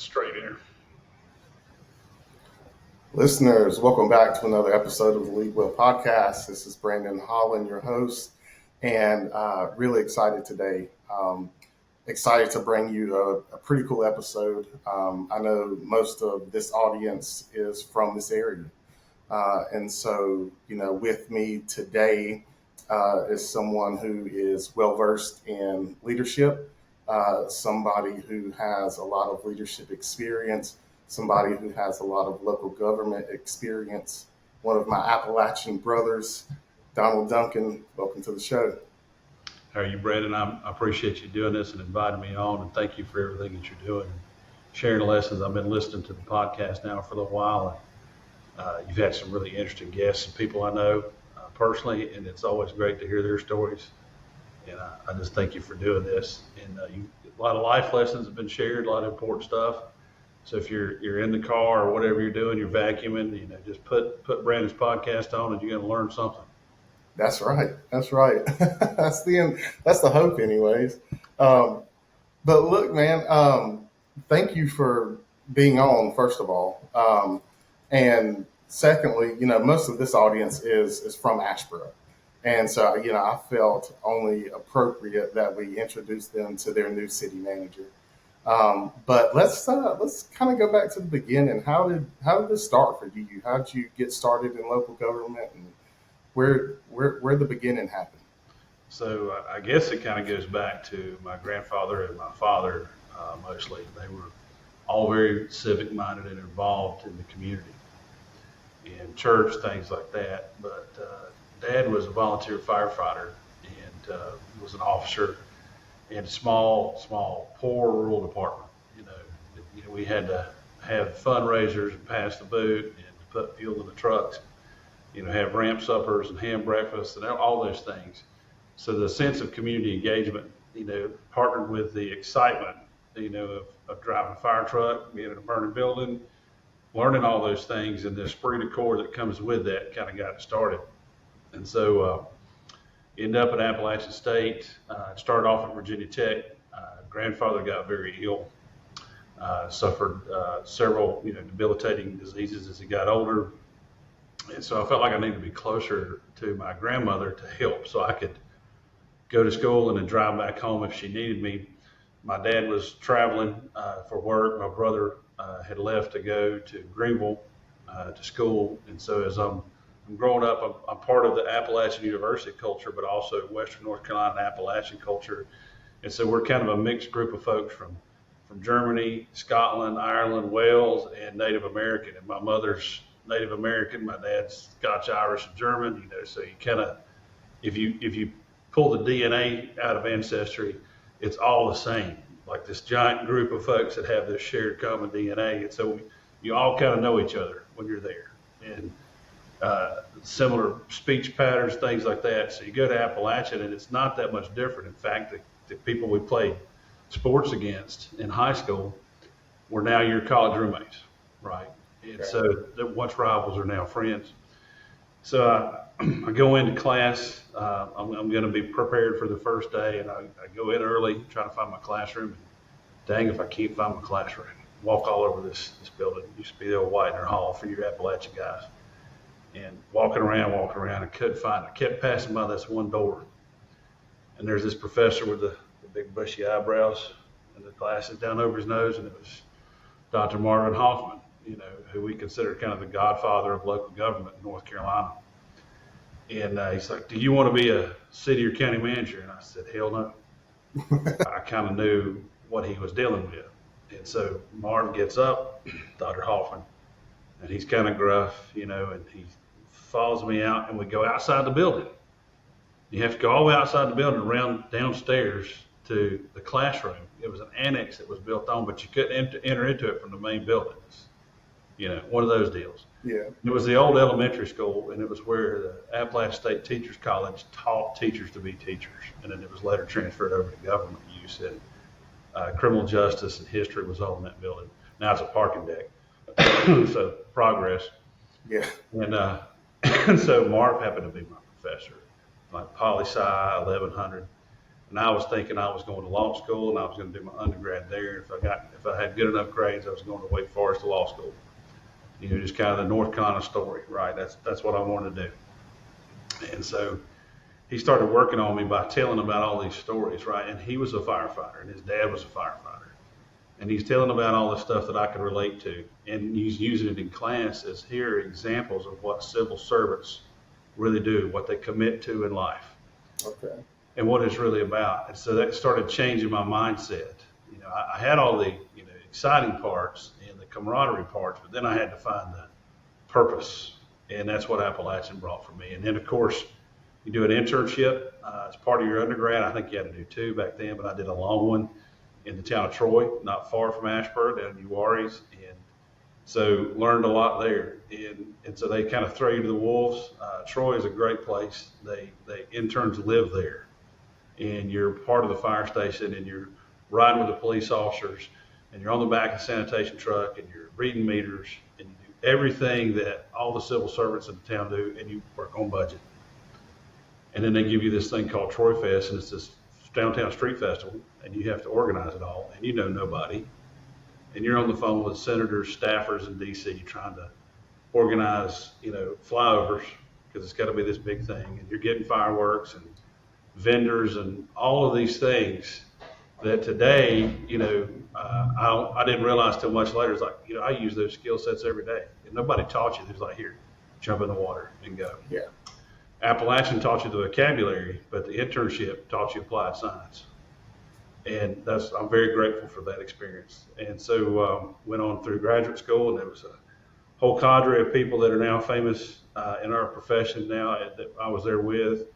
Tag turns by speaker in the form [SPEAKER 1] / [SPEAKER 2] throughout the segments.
[SPEAKER 1] straight here.
[SPEAKER 2] Listeners, welcome back to another episode of the Lead Well podcast. This is Brandon Holland, your host, and really excited today. Excited to bring you a pretty cool episode. I know most of this audience is from this area. And so, with me today is someone who is well-versed in leadership, somebody who has a lot of leadership experience, somebody who has a lot of local government experience, one of my Appalachian brothers, Duncan. Welcome to the show.
[SPEAKER 1] How are you, Brandon? I appreciate you doing this and inviting me on, and thank you for everything that you're doing, sharing the lessons. I've been listening to the podcast now for a little while, and you've had some really interesting guests and people I know personally, and it's always great to hear their stories. And I just thank you for doing this. And a lot of life lessons have been shared, a lot of important stuff. So if you're in the car or whatever you're doing, you're vacuuming, just put Brandon's podcast on, and you're going to learn something.
[SPEAKER 2] That's right. That's the hope, anyways. But look, man, thank you for being on, first of all. And secondly, most of this audience is from Asheboro. And so, I felt only appropriate that we introduce them to their new city manager. But let's kind of go back to the beginning. How did this start for you? How did you get started in local government, and where the beginning happened?
[SPEAKER 1] So I guess it kind of goes back to my grandfather and my father mostly. They were all very civic minded and involved in the community, in church, things like that. But Dad was a volunteer firefighter and was an officer in a small, poor rural department. We had to have fundraisers and pass the boot and put fuel in the trucks, have ramp suppers and ham breakfasts and all those things. So the sense of community engagement, partnered with the excitement, of driving a fire truck, being in a burning building, learning all those things, and the esprit de corps that comes with that kind of got it started. And so ended up at Appalachian State, started off at Virginia Tech. Grandfather got very ill, suffered several debilitating diseases as he got older. And so I felt like I needed to be closer to my grandmother to help so I could go to school and then drive back home if she needed me. My dad was traveling for work. My brother had left to go to Greenville to school. And so as I'm growing up, I'm part of the Appalachian University culture, but also Western North Carolina Appalachian culture. And so we're kind of a mixed group of folks from Germany, Scotland, Ireland, Wales, and Native American. And my mother's Native American, my dad's Scotch, Irish, and German. So you kind of, if you pull the DNA out of ancestry, it's all the same, like this giant group of folks that have this shared common DNA. And so you all kind of know each other when you're there. And similar speech patterns, things like that. So you go to Appalachian and it's not that much different. In fact, the people we played sports against in high school were now your college roommates, right? And so once rivals are now friends. So I go into class. I'm going to be prepared for the first day, and I go in early, trying to find my classroom. And dang, if I can't find my classroom, walk all over this building. It used to be the old Whitener Hall for your Appalachian guys. And walking around, I couldn't find it. I kept passing by this one door, and there's this professor with the big bushy eyebrows and the glasses down over his nose, and it was Dr. Marvin Hoffman, who we consider kind of the godfather of local government in North Carolina. And he's like, "Do you want to be a city or county manager?" And I said, "Hell no." I kind of knew what he was dealing with. And so Marv gets up, Dr. Hoffman, and he's kind of gruff, and he follows me out, and we go outside the building. You have to go all the way outside the building, around downstairs to the classroom. It was an annex that was built on, but you couldn't enter into it from the main building. One of those deals.
[SPEAKER 2] Yeah.
[SPEAKER 1] It was the old elementary school, and it was where the Appalachian State Teachers College taught teachers to be teachers, and then it was later transferred over to government use. And criminal justice and history was all in that building. Now it's a parking deck. So progress.
[SPEAKER 2] Yeah.
[SPEAKER 1] And so Marv happened to be my professor, like poli-sci 1100, And I was thinking I was going to law school and I was going to do my undergrad there. If I had good enough grades, I was going to Wake Forest to law school. Just kind of the North Carolina story, right? That's what I wanted to do. And so he started working on me by telling about all these stories, right? And he was a firefighter, and his dad was a firefighter. And he's telling about all the stuff that I could relate to. And he's using it in class as here are examples of what civil servants really do, what they commit to in life.
[SPEAKER 2] Okay.
[SPEAKER 1] And what it's really about. And so that started changing my mindset. I had all the exciting parts and the camaraderie parts, but then I had to find the purpose. And that's what Appalachian brought for me. And then, of course, you do an internship as part of your undergrad. I think you had to do 2 back then, but I did a long one in the town of Troy, not far from Asheboro, down in Uwaris. And so learned a lot there. And so they kind of throw you to the wolves. Troy is a great place. They interns live there. And you're part of the fire station, and you're riding with the police officers, and you're on the back of the sanitation truck, and you're reading meters, and you do everything that all the civil servants in the town do, and you work on budget. And then they give you this thing called Troy Fest, and it's this downtown street festival, and you have to organize it all, and you know nobody. And you're on the phone with senators, staffers in D.C. trying to organize, flyovers, because it's got to be this big thing, and you're getting fireworks and vendors and all of these things that today, I didn't realize till much later. It's like, I use those skill sets every day. And nobody taught you. It was like, here, jump in the water and go.
[SPEAKER 2] Yeah.
[SPEAKER 1] Appalachian taught you the vocabulary, but the internship taught you applied science. And I'm very grateful for that experience. And so went on through graduate school, and there was a whole cadre of people that are now famous in our profession now that I was there with.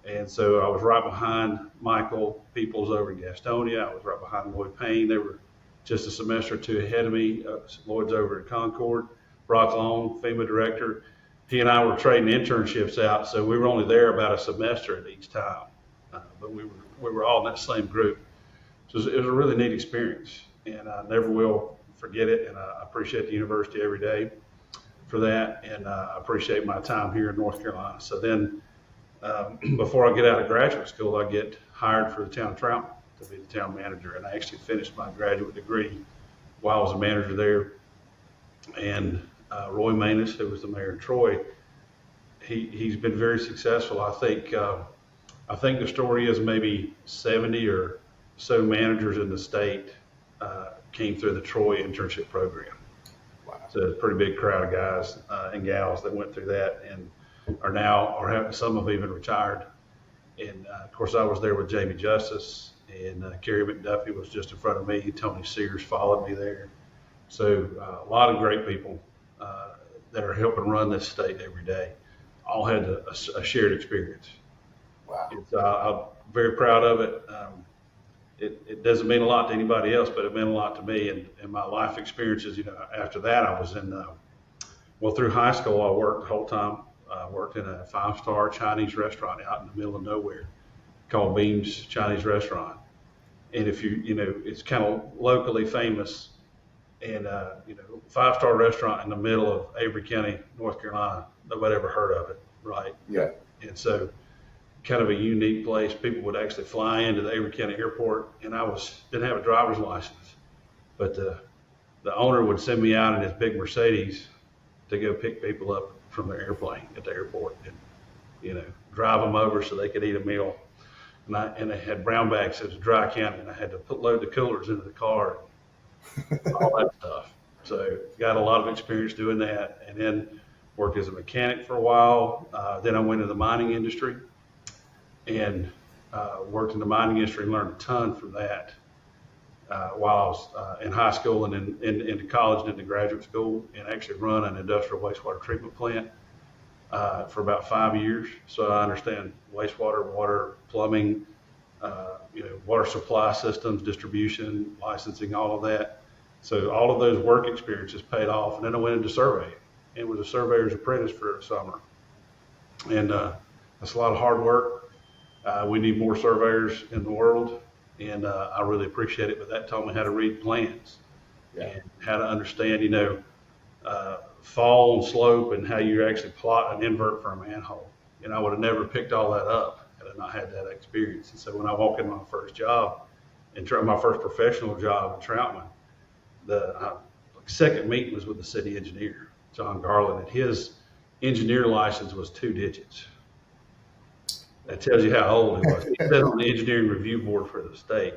[SPEAKER 1] And so I was right behind Michael Peoples over in Gastonia. I was right behind Lloyd Payne. They were just a semester or 2 ahead of me. Lloyd's over at Concord. Brock Long, FEMA director. He and I were trading internships out, so we were only there about a semester at each time. But we were all in that same group. So it was a really neat experience, and I never will forget it. And I appreciate the university every day for that, and I appreciate my time here in North Carolina. So then, before I get out of graduate school, I get hired for the town of Troutman to be the town manager, and I actually finished my graduate degree while I was a manager there. And Roy Manus, who was the mayor of Troy, he's been very successful. I think the story is maybe 70 or so managers in the state came through the Troy internship program.
[SPEAKER 2] Wow.
[SPEAKER 1] So it's a pretty big crowd of guys and gals that went through that and some have even retired. And of course, I was there with Jamie Justice, and Kerry McDuffie was just in front of me. Tony Sears followed me there. So a lot of great people that are helping run this state every day all had a shared experience.
[SPEAKER 2] Wow.
[SPEAKER 1] I'm very proud of it. It doesn't mean a lot to anybody else, but it meant a lot to me. And my life experiences, after that, I was through high school, I worked the whole time. I worked in a 5-star Chinese restaurant out in the middle of nowhere called Beam's Chinese Restaurant. And if it's kind of locally famous, and 5-star restaurant in the middle of Avery County, North Carolina. Nobody ever heard of it, right?
[SPEAKER 2] Yeah.
[SPEAKER 1] And so kind of a unique place. People would actually fly into the Avery County airport, and I didn't have a driver's license, but the owner would send me out in his big Mercedes to go pick people up from their airplane at the airport and drive them over so they could eat a meal. And they had brown bags. It was dry county, and I had to load the coolers into the car, all that stuff. So got a lot of experience doing that, and then worked as a mechanic for a while. Then I went into the mining industry and worked in the mining industry and learned a ton from that while I was in high school and into college and into graduate school, and actually run an industrial wastewater treatment plant for about 5 years. So I understand wastewater, water, plumbing, water supply systems, distribution, licensing, all of that. So all of those work experiences paid off. And then I went into surveying and was a surveyor's apprentice for a summer. And that's a lot of hard work. We need more surveyors in the world, and I really appreciate it. But that taught me how to read plans and how to understand, fall and slope and how you actually plot an invert for a manhole. And I would have never picked all that up had I not had that experience. And so when I walk in my first job, and my first professional job in Troutman, the second meeting was with the city engineer, John Garland, and his engineer license was 2 digits. That tells you how old he was. He sat on the engineering review board for the state.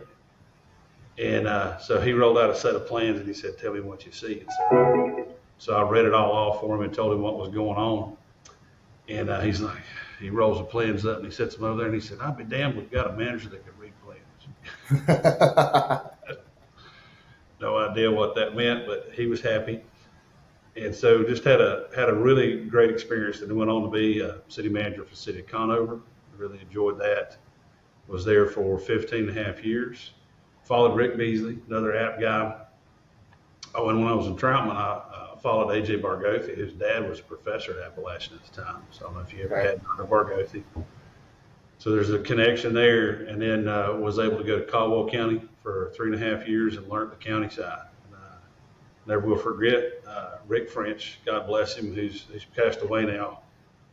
[SPEAKER 1] And so he rolled out a set of plans and he said, tell me what you see. And so I read it all off for him and told him what was going on. And he's like, he rolls the plans up and he sets them over there and he said, I'd be damned, we've got a manager that can read plans. No idea what that meant, but he was happy. And so just had a really great experience, and then went on to be a city manager for the city of Conover. Really enjoyed that. Was there for 15 and a half years. Followed Rick Beasley, another app guy. Oh, and when I was in Troutman, I followed A.J. Bargothi, whose dad was a professor at Appalachian at the time. So I don't know if you ever had Bargothi. So there's a connection there, and then was able to go to Caldwell County for 3.5 years and learned the county side. Never will forget Rick French, God bless him, who's passed away now.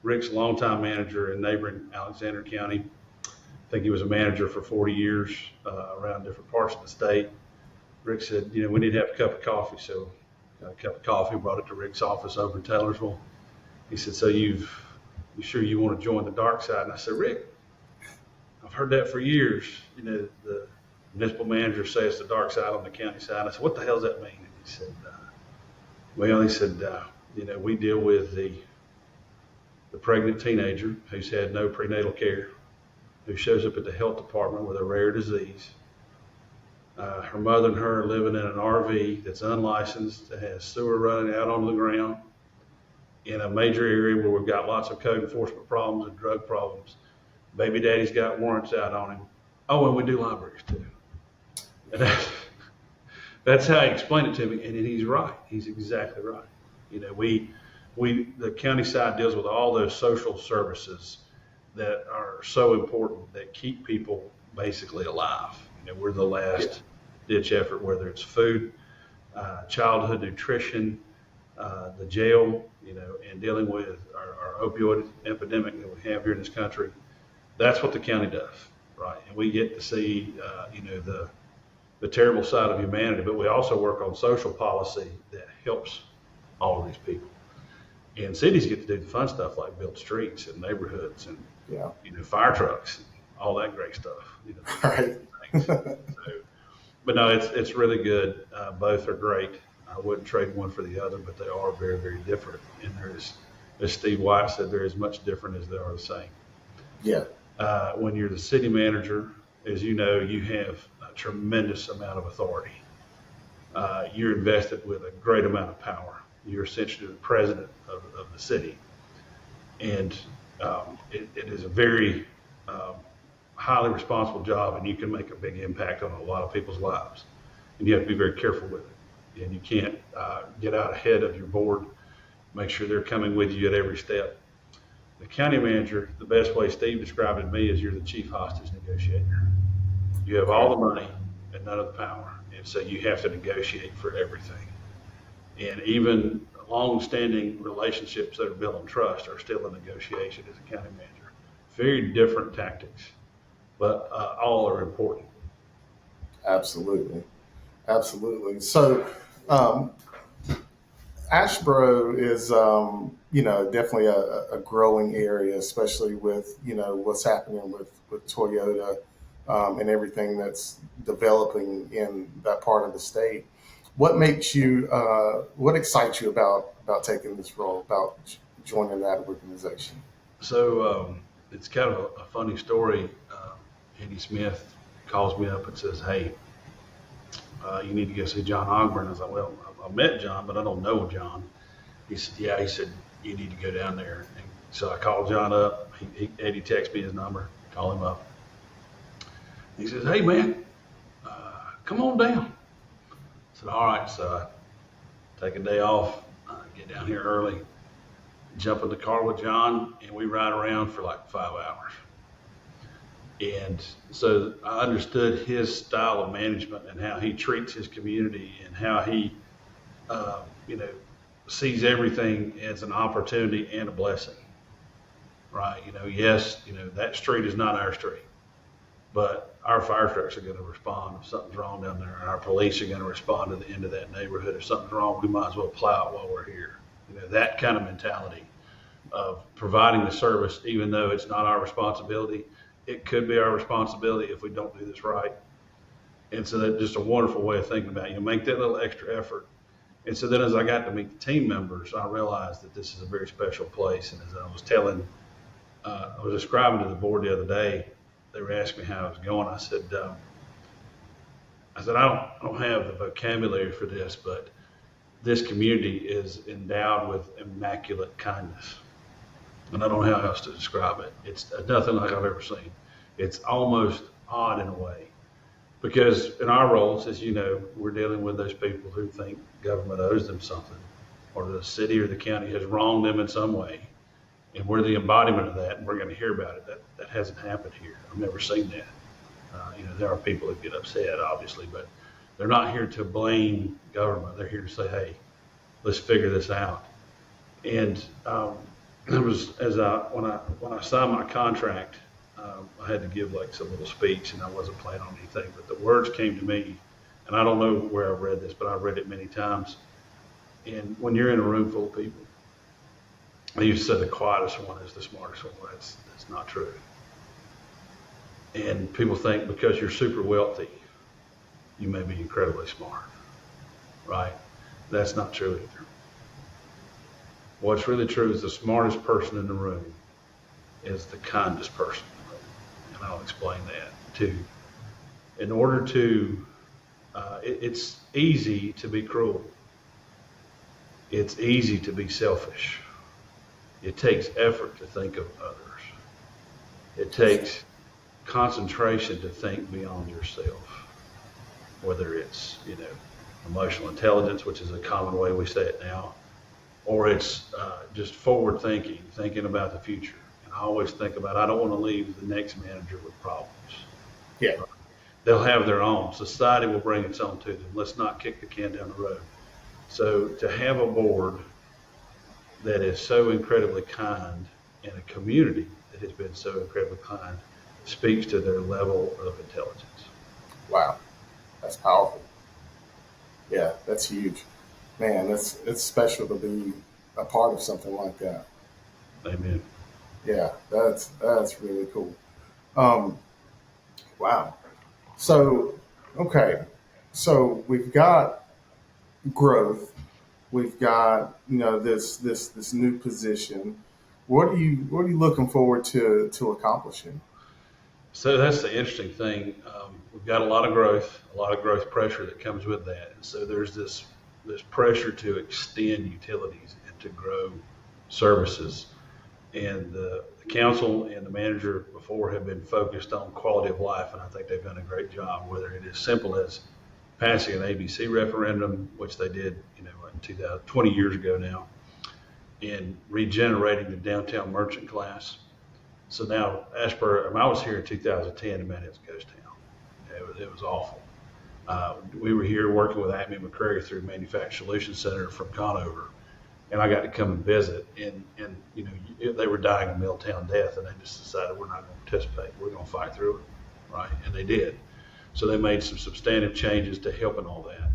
[SPEAKER 1] Rick's a longtime manager in neighboring Alexander County. I think he was a manager for 40 years around different parts of the state. Rick said, we need to have a cup of coffee. So got a cup of coffee, brought it to Rick's office over in Taylorsville. He said, so you sure you want to join the dark side? And I said, Rick, I've heard that for years. The municipal manager says the dark side on the county side. I said, what the hell does that mean? And he said, we deal with the pregnant teenager who's had no prenatal care, who shows up at the health department with a rare disease. Her mother and her are living in an RV that's unlicensed, that has sewer running out on the ground in a major area where we've got lots of code enforcement problems and drug problems. Baby daddy's got warrants out on him. Oh, and we do libraries too. And that's how he explained it to me, and he's right. He's exactly right. The county side deals with all those social services that are so important, that keep people basically alive. We're the last ditch effort, whether it's food, childhood nutrition, the jail, and dealing with our opioid epidemic that we have here in this country. That's what the county does, right? And we get to see, the terrible side of humanity, but we also work on social policy that helps all of these people. And cities get to do the fun stuff like build streets and neighborhoods and fire trucks, and all that great stuff.
[SPEAKER 2] Right.
[SPEAKER 1] But no, it's really good. Both are great. I wouldn't trade one for the other, but they are very, very different. And there is, as Steve White said, they're as much different as they are the same.
[SPEAKER 2] Yeah.
[SPEAKER 1] When you're the city manager, as you know, you have a tremendous amount of authority. You're invested with a great amount of power. You're essentially the president of the city. And it is a very highly responsible job, and you can make a big impact on a lot of people's lives. And you have to be very careful with it. And you can't get out ahead of your board, make sure they're coming with you at every step. The county manager, the best way Steve described it to me is you're the chief hostage negotiator. You have all the money and none of the power. And so you have to negotiate for everything. And even long-standing relationships that are built on trust are still a negotiation as a county manager. Very different tactics, but all are important.
[SPEAKER 2] Absolutely. So, Asheboro is, definitely a growing area, especially with, what's happening with Toyota and everything that's developing in that part of the state. What makes you, what excites you about taking this role, about joining that organization?
[SPEAKER 1] So it's kind of a funny story. Eddie Smith calls me up and says, hey, you need to go see John Ogburn. I was like, well, I met John, but I don't know John. He said, yeah. He said, you need to go down there. And so I called John up. Eddie texted me his number, call him up. He says, hey, man, come on down. I said, all right. So I take a day off, get down here early, jump in the car with John, and we ride around for like 5 hours. And so I understood his style of management and how he treats his community and how he, sees everything as an opportunity and a blessing, right? Yes, that street is not our street, but our fire trucks are going to respond if something's wrong down there, and our police are going to respond to the end of that neighborhood. If something's wrong, we might as well plow it while we're here. That kind of mentality of providing the service, even though it's not our responsibility, it could be our responsibility if we don't do this right. And so that's just a wonderful way of thinking about it. Make that little extra effort. And so then as I got to meet the team members, I realized that this is a very special place. And as I was describing to the board the other day, they were asking me how I was going. I said, I don't have the vocabulary for this, but this community is endowed with immaculate kindness. And I don't know how else to describe it. It's nothing like I've ever seen. It's almost odd in a way. Because in our roles, as you know, we're dealing with those people who think government owes them something, or the city or the county has wronged them in some way. And we're the embodiment of that, and we're going to hear about it. That hasn't happened here. I've never seen that. There are people who get upset, obviously, but they're not here to blame government. They're here to say, hey, let's figure this out. And it was when I signed my contract, I had to give like some little speech, and I wasn't planning on anything, but the words came to me, and I don't know where I've read this, but I've read it many times. And when you're in a room full of people, they used to say the quietest one is the smartest one. Well, that's not true. And people think because you're super wealthy, you may be incredibly smart, right? That's not true either. What's really true is the smartest person in the room is the kindest person in the room. And I'll explain that too. In order to, it's easy to be cruel. It's easy to be selfish. It takes effort to think of others. It takes concentration to think beyond yourself. Whether it's, emotional intelligence, which is a common way we say it now, or it's just forward thinking about the future. And I always think about, I don't want to leave the next manager with problems.
[SPEAKER 2] Yeah.
[SPEAKER 1] They'll have their own. Society will bring its own to them. Let's not kick the can down the road. So to have a board that is so incredibly kind and a community that has been so incredibly kind speaks to their level of intelligence.
[SPEAKER 2] Wow. That's powerful. Yeah, that's huge. Man, it's special to be a part of something like that.
[SPEAKER 1] Amen.
[SPEAKER 2] Yeah, that's really cool. Wow. So, okay. So we've got growth. We've got, this new position. What are you looking forward to accomplishing?
[SPEAKER 1] So that's the interesting thing. We've got a lot of growth pressure that comes with that. And so there's this pressure to extend utilities and to grow services. And the council and the manager before have been focused on quality of life, and I think they've done a great job, whether it is simple as passing an ABC referendum, which they did, in 20 years ago now, and regenerating the downtown merchant class. So now Asheboro, I was here in 2010, and man, it's a ghost town. It was awful. We were here working with Acme McCrary through Manufacturing Solutions Center from Conover, and I got to come and visit. And they were dying a Milltown death, and they just decided we're not going to participate. We're going to fight through it, right? And they did. So they made some substantive changes to helping all that.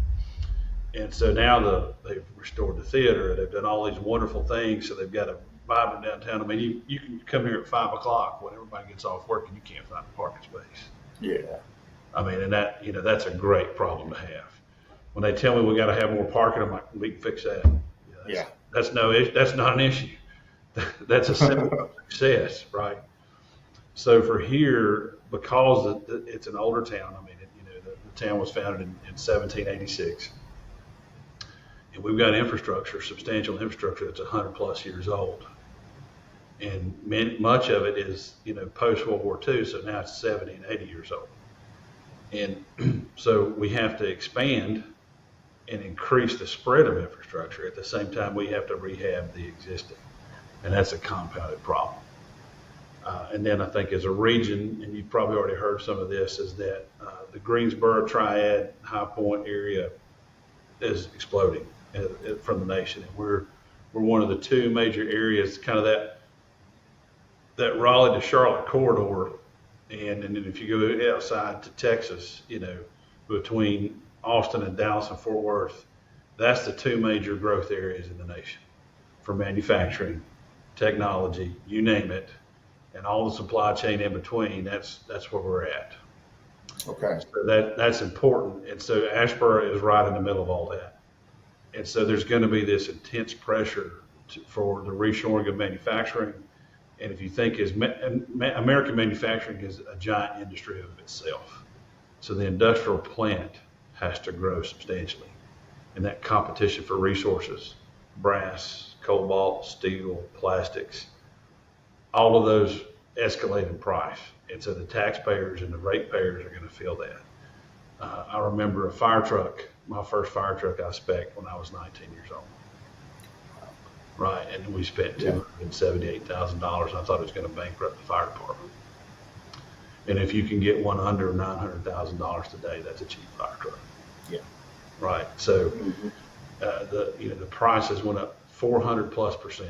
[SPEAKER 1] And so now they've restored the theater. They've done all these wonderful things. So they've got a vibrant downtown. I mean, you can come here at 5 o'clock when everybody gets off work and you can't find a parking space.
[SPEAKER 2] Yeah.
[SPEAKER 1] I mean, and that, that's a great problem to have. When they tell me we got to have more parking, I'm like, we can fix that. That's no issue. That's not an issue. That's a simple success, right? So for here, because it's an older town, I mean, the town was founded in 1786. And we've got substantial infrastructure that's 100 plus years old. And much of it is, post World War II, so now it's 70 and 80 years old. And so we have to expand and increase the spread of infrastructure. At the same time, we have to rehab the existing. And that's a compounded problem. And then I think as a region, and you've probably already heard some of this, is that the Greensboro Triad High Point area is exploding from the nation. And we're one of the two major areas, kind of that that Raleigh to Charlotte corridor, and then if you go outside to Texas, between Austin and Dallas and Fort Worth, that's the two major growth areas in the nation for manufacturing, technology, you name it, and all the supply chain in between. That's where we're at.
[SPEAKER 2] Okay.
[SPEAKER 1] So that's important. And so Asheboro is right in the middle of all that. And so there's going to be this intense pressure for the reshoring of manufacturing. And if you think American manufacturing is a giant industry of itself. So the industrial plant has to grow substantially. And that competition for resources, brass, cobalt, steel, plastics, all of those escalate in price. And so the taxpayers and the ratepayers are going to feel that. I remember a fire truck, my first fire truck I spec'd when I was 19 years old. Right, and we spent $278,000. I thought it was going to bankrupt the fire department. And if you can get one under $900,000 today, that's a cheap fire truck.
[SPEAKER 2] Yeah.
[SPEAKER 1] Right. So the prices went up 400+%,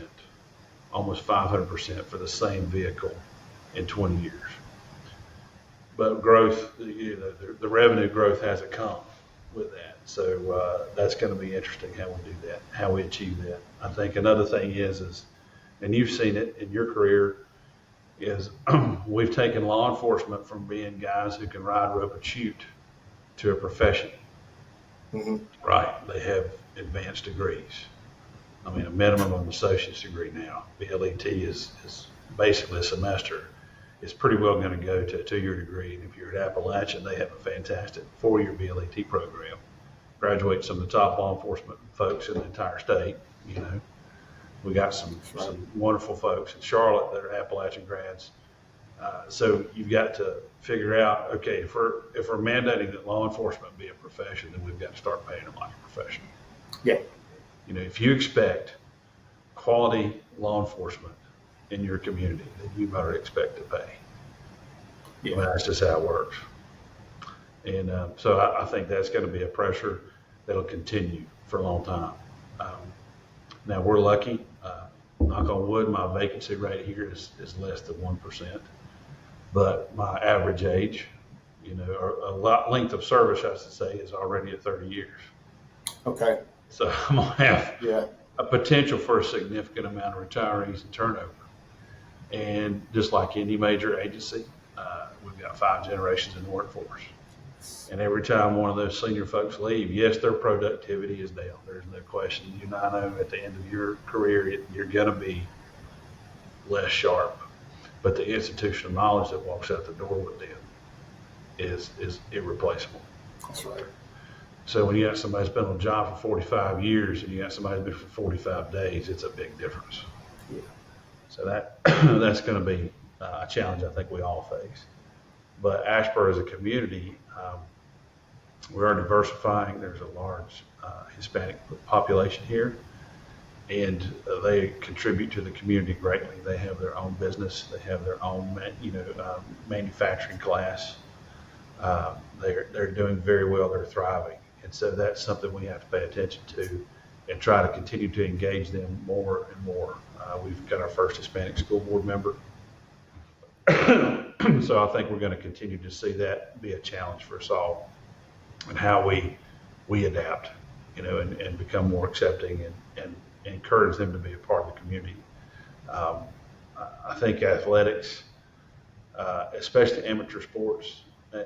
[SPEAKER 1] almost 500% for the same vehicle in 20 years. But growth, the revenue growth hasn't come with that. So that's going to be interesting how we do that, how we achieve that. I think another thing is, and you've seen it in your career, is we've taken law enforcement from being guys who can ride, rope, and shoot to a profession.
[SPEAKER 2] Mm-hmm.
[SPEAKER 1] Right. They have advanced degrees. I mean, a minimum of an associate's degree now. BLET is basically a semester. It's pretty well going to go to a 2-year degree. And if you're at Appalachian, they have a fantastic 4-year BLET program. Graduate some of the top law enforcement folks in the entire state. We got some wonderful folks in Charlotte that are Appalachian grads. So you've got to figure out, okay, if we're mandating that law enforcement be a profession, then we've got to start paying them like a profession.
[SPEAKER 2] Yeah.
[SPEAKER 1] If you expect quality law enforcement in your community, then you better expect to pay. Yeah. That's just how it works. And so I think that's going to be a pressure that'll continue for a long time. Now we're lucky. Knock on wood, my vacancy rate here is less than 1%. But my average age, or length of service, I should say, is already at 30 years.
[SPEAKER 2] Okay.
[SPEAKER 1] So I'm going to have a potential for a significant amount of retirees and turnover. And just like any major agency, we've got 5 generations in the workforce. And every time one of those senior folks leave, yes, their productivity is down. There's no question. You and I know at the end of your career, you're going to be less sharp. But the institutional knowledge that walks out the door with them is irreplaceable.
[SPEAKER 2] That's right.
[SPEAKER 1] So when you got somebody that's been on the job for 45 years and you got somebody that's been for 45 days, it's a big difference.
[SPEAKER 2] Yeah.
[SPEAKER 1] So that's going to be a challenge I think we all face. But Asheboro as a community, we are diversifying. There's a large Hispanic population here, and they contribute to the community greatly. They have their own business. They have their own, manufacturing class. They're doing very well. They're thriving, and so that's something we have to pay attention to, and try to continue to engage them more and more. We've got our first Hispanic school board member, so I think we're going to continue to see that be a challenge for us all, and how we adapt, and become more accepting and encourage them to be a part of the community. I think athletics, especially amateur sports,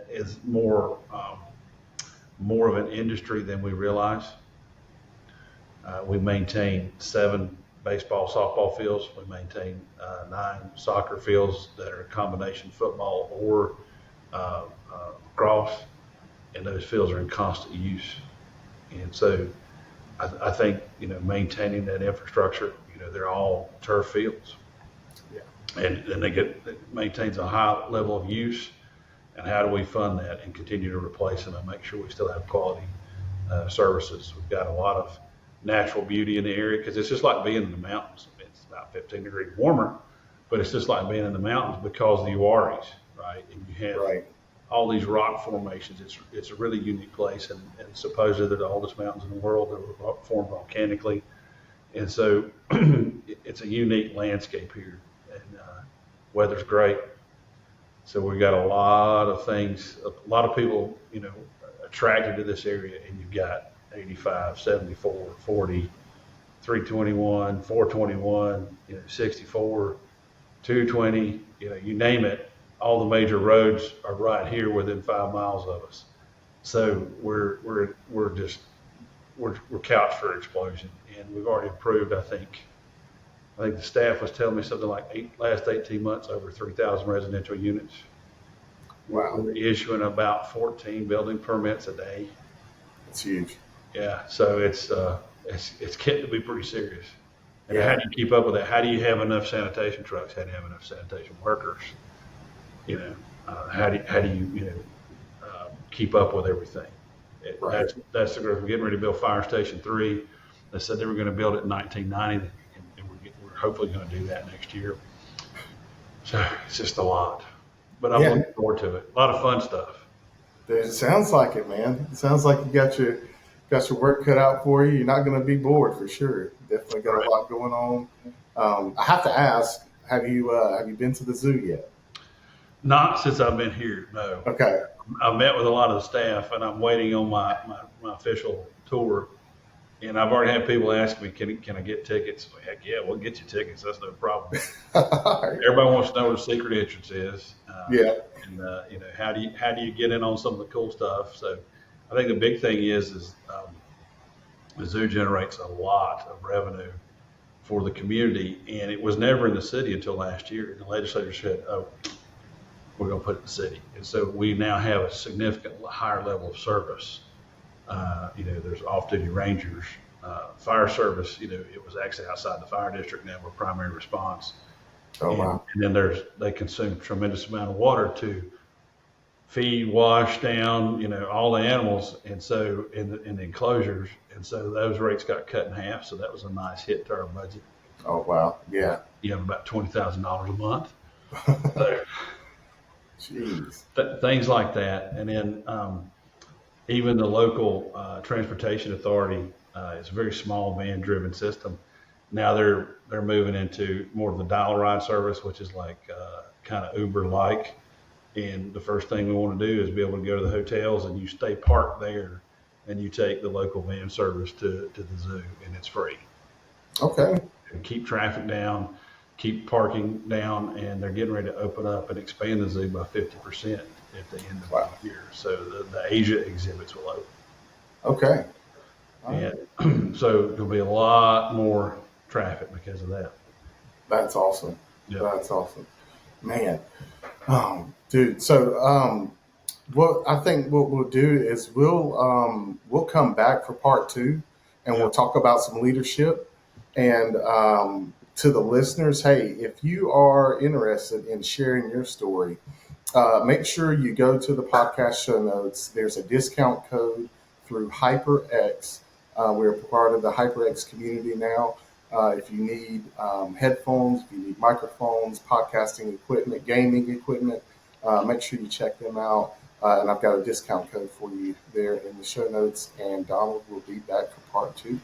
[SPEAKER 1] is more of an industry than we realize. We maintain 7 baseball, softball fields. We maintain 9 soccer fields that are a combination football or lacrosse, and those fields are in constant use. And so I think, maintaining that infrastructure, they're all turf fields. Yeah. And it maintains a high level of use. And how do we fund that and continue to replace them and make sure we still have quality services? We've got a lot of natural beauty in the area, because it's just like being in the mountains. It's about 15 degrees warmer, but it's just like being in the mountains because of the Uaris, right? And you have all these rock formations. It's a really unique place, and supposedly they're the oldest mountains in the world that were formed volcanically. And so it's a unique landscape here. And Weather's great. So we got a lot of things, a lot of people, attracted to this area, and you've got 85, 74, 40, 321, 421, 64, 220, you name it. All the major roads are right here within 5 miles of us. So we're couched for explosion, and we've already improved. I think the staff was telling me something like last 18 months, over 3,000 residential units.
[SPEAKER 2] Wow.
[SPEAKER 1] We're issuing about 14 building permits a day.
[SPEAKER 2] It's huge.
[SPEAKER 1] Yeah, so it's getting to be pretty serious. And
[SPEAKER 2] Yeah.
[SPEAKER 1] how do you keep up with that? How do you have enough sanitation trucks? How do you have enough sanitation workers? How do you keep up with everything?
[SPEAKER 2] Right.
[SPEAKER 1] That's the growth. We're getting ready to build Fire Station 3. They said they were going to build it in 1990, and we're hopefully going to do that next year. So it's just a lot, but I'm looking forward to it. A lot of fun stuff.
[SPEAKER 2] It sounds like it, man. It sounds like you got your work cut out for you. You're not going to be bored for sure. Definitely got a lot going on. I have to ask, have you been to the zoo yet?
[SPEAKER 1] Not since I've been here, no.
[SPEAKER 2] Okay.
[SPEAKER 1] I've met with a lot of the staff, and I'm waiting on my official tour. And I've already had people ask me, can I get tickets? Heck yeah, we'll get you tickets. That's no problem. Everybody wants to know where the secret entrance is.
[SPEAKER 2] Yeah.
[SPEAKER 1] And how do you get in on some of the cool stuff? So I think the big thing is the zoo generates a lot of revenue for the community, and it was never in the city until last year. And the legislature said, "Oh, we're going to put it in the city," and so we now have a significant higher level of service. There's off-duty rangers, fire service. It was actually outside the fire district. Now we're primary response.
[SPEAKER 2] Oh, wow.
[SPEAKER 1] And then they consume a tremendous amount of water to feed, wash down, all the animals, and so in the enclosures, and so those rates got cut in half. So that was a nice hit to our budget.
[SPEAKER 2] Oh, wow. Yeah.
[SPEAKER 1] You have about $20,000 a month. So,
[SPEAKER 2] Jeez.
[SPEAKER 1] Things like that, and then even the local transportation authority is a very small van-driven system. Now they're moving into more of the dial ride service, which is like kind of Uber-like. And the first thing we want to do is be able to go to the hotels, and you stay parked there, and you take the local van service to the zoo, and it's free.
[SPEAKER 2] Okay.
[SPEAKER 1] And keep traffic down, keep parking down, and they're getting ready to open up and expand the zoo by 50% at the end of the year. So the Asia exhibits will open.
[SPEAKER 2] Okay.
[SPEAKER 1] And so there'll be a lot more traffic because of that.
[SPEAKER 2] That's awesome.
[SPEAKER 1] Yeah.
[SPEAKER 2] That's awesome, man. Dude. So, what I think what we'll do is we'll come back for part 2, and we'll talk about some leadership. And to the listeners, hey, if you are interested in sharing your story, make sure you go to the podcast show notes. There's a discount code through HyperX. We're part of the HyperX community now. If you need headphones, if you need microphones, podcasting equipment, gaming equipment, make sure you check them out. And I've got a discount code for you there in the show notes. And Donald will be back for part 2.